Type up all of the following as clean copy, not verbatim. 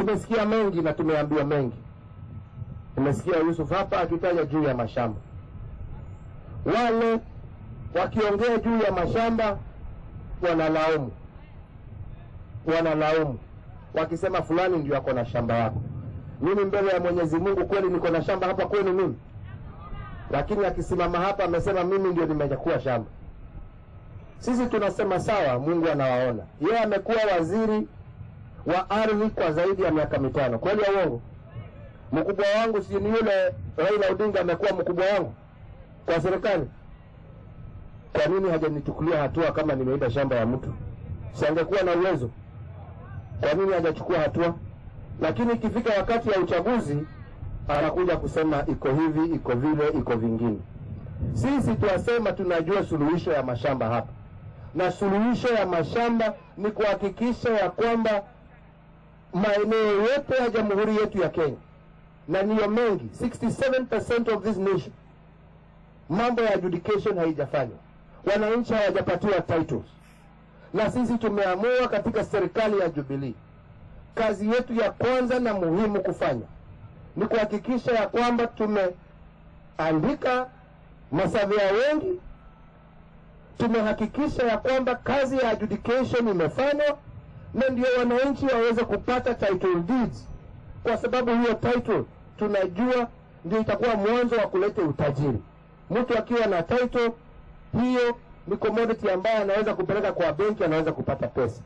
Tumesikia mengi na tumeambiwa mengi. Tumesikia Yusuf hapa akitaja juu ya mashamba. Wale wakiongea juu ya mashamba wanalaumu wakisema fulani ndio ako na shamba yako. Mimi mbele ya Mwenyezi Mungu kweli niko na shamba hapa kwenu mimi? Lakini akisimama hapa amesema mimi ndio nimechukua shamba. Sisi tunasema sawa, Mungu anawaona. Yeye amekuwa waziri wa ardhi kwa zaidi ya miaka 5. Kweli ya uongo? Mkubwa wangu si ni yule Raila Odinga amekuwa mkubwa wangu kwa serikali? Kwa nini hajanichukulia hatua kama nimeiba shamba ya mtu? Si angekuwa na uwezo? Kwa nini hajachukua hatua? Lakini ikifika wakati ya uchaguzi anakuja kusema iko hivi, iko vile, iko vingine. Sisi tuwasema tunajua suluhisho ya mashamba hapa. Na suluhisho ya mashamba ni kuhakikisha ya kwamba maeneo yote ya jamhuri yetu ya Kenya, na niyo mengi, 67% of this nation, mambo ya adjudication haijafanywa. Wananchi hawajapatiwa titles. Na sisi tumeamua katika serikali ya Jubilee, kazi yetu ya kwanza na muhimu kufanya ni kuhakikisha ya kwamba tumeandika masavea wengi, tumehakikisha ya kwamba kazi ya adjudication imefanywa, na ndio wananchi waweze kupata title deeds, kwa sababu hiyo title tunajua ndio itakuwa mwanzo wa kuleta utajiri. Mtu akiwa na title hiyo ni commodity ambayo anaweza kupeleka kwa benki, anaweza kupata pesa.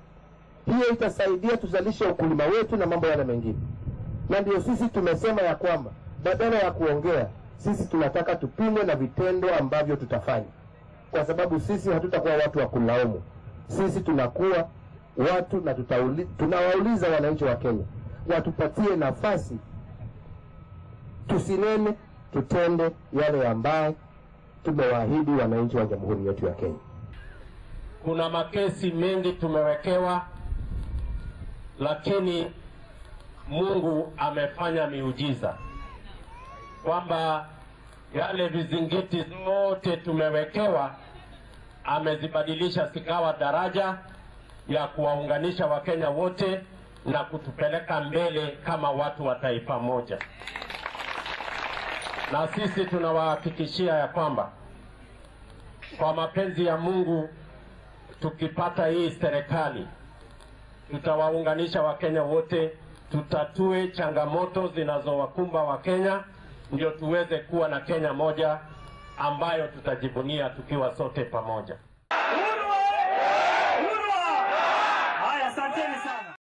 Hiyo itasaidia tuzalishe ukulima wetu na mambo yale mengine. Na ndio sisi tumesema ya kwamba badala ya kuongea, sisi tunataka tupimwe na vitendo ambavyo tutafanya. Kwa sababu sisi hatutakuwa watu wa kulaumu. Sisi tunakuwa watu na tunawauliza wananchi wa Kenya watupatie nafasi, tusinene, tutende yale ambayo tumewaahidi wananchi wa jamhuri yetu ya Kenya. Kuna makesi mengi tumewekewa, lakini Mungu amefanya miujiza kwamba yale vizingiti zote tumewekewa amezibadilisha zikawa daraja ya kuwaunganisha Wakenya wote na kutupeleka mbele kama watu wa taifa moja. Na sisi tunawahakikishia ya kwamba kwa mapenzi ya Mungu tukipata hii serikali tutawaunganisha Wakenya wote, tutatue changamoto zinazowakumba Wakenya, ndio tuweze kuwa na Kenya moja ambayo tutajivunia tukiwa sote pamoja.